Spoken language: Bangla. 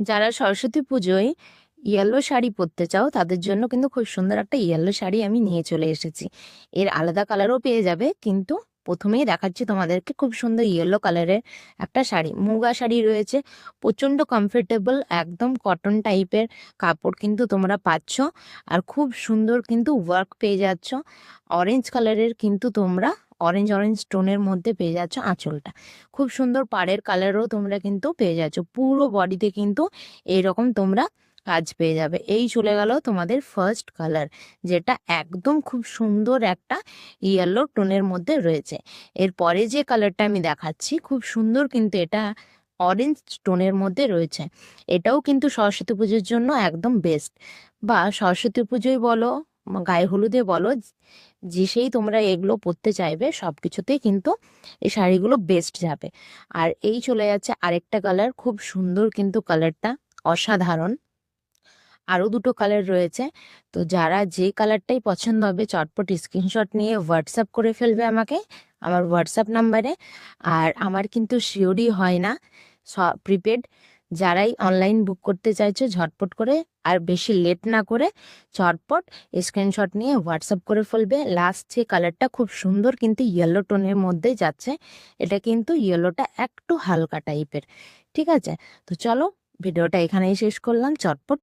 যারা সরস্বতী পুজোয় ইয়েলো শাড়ি পরতে চাও তাদের জন্য কিন্তু খুব সুন্দর একটা ইয়েলো শাড়ি আমি নিয়ে চলে এসেছি। এর আলাদা কালারও পেয়ে যাবে, কিন্তু প্রথমেই দেখাচ্ছি তোমাদেরকে খুব সুন্দর ইয়েলো কালারের একটা শাড়ি। মুগা শাড়ি রয়েছে, প্রচণ্ড কমফোর্টেবল, একদম কটন টাইপের কাপড় কিন্তু তোমরা পাচ্ছ। আর খুব সুন্দর কিন্তু ওয়ার্ক পেয়ে যাচ্ছ। অরেঞ্জ কালারের কিন্তু তোমরা অরেঞ্জ অরেঞ্জ টোনের মধ্যে পেয়ে যাচ্ছ আঁচলটা। খুব সুন্দর পাড়ের কালারও তোমরা কিন্তু পেয়ে যাচ্ছ। পুরো বডিতে কিন্তু এইরকম তোমরা কাজ পেয়ে যাবে। এই চলে গেল তোমাদের ফার্স্ট কালার, যেটা একদম খুব সুন্দর একটা ইয়েলো টোনের মধ্যে রয়েছে। এরপরে যে কালারটা আমি দেখাচ্ছি খুব সুন্দর, কিন্তু এটা অরেঞ্জ টোনের মধ্যে রয়েছে। এটাও কিন্তু সরস্বতী পুজোর জন্য একদম বেস্ট, বা সরস্বতী পুজোয় বলো, গায়ে হলুদে বলো, যে সেই তোমরা এগুলো পরতে চাইবে সব কিছুতেই কিন্তু এই শাড়িগুলো বেস্ট যাবে। আর এই চলে যাচ্ছে আরেকটা কালার, খুব সুন্দর কিন্তু কালারটা, অসাধারণ। আরও দুটো কালার রয়েছে, তো যারা যে কালারটাই পছন্দ হবে চটপট স্ক্রিনশট নিয়ে হোয়াটসঅ্যাপ করে ফেলবে আমাকে আমার হোয়াটসঅ্যাপ নাম্বারে। আর আমার কিন্তু শিওরই হয় না প্রিপেড। যারাই অনলাইন বুক করতে চাইছো ঝটপট করে আর বেশি লেট না করে চটপট স্ক্রিনশট নিয়ে হোয়াটসঅ্যাপ করে ফেলবে। লাস্ট যে কালারটা খুব সুন্দর কিন্তু ইয়েলো টোনের মধ্যেই যাচ্ছে, এটা কিন্তু ইয়েলোটা একটু হালকা টাইপের। ঠিক আছে, তো চলো ভিডিওটা এখানেই শেষ করলাম। চটপট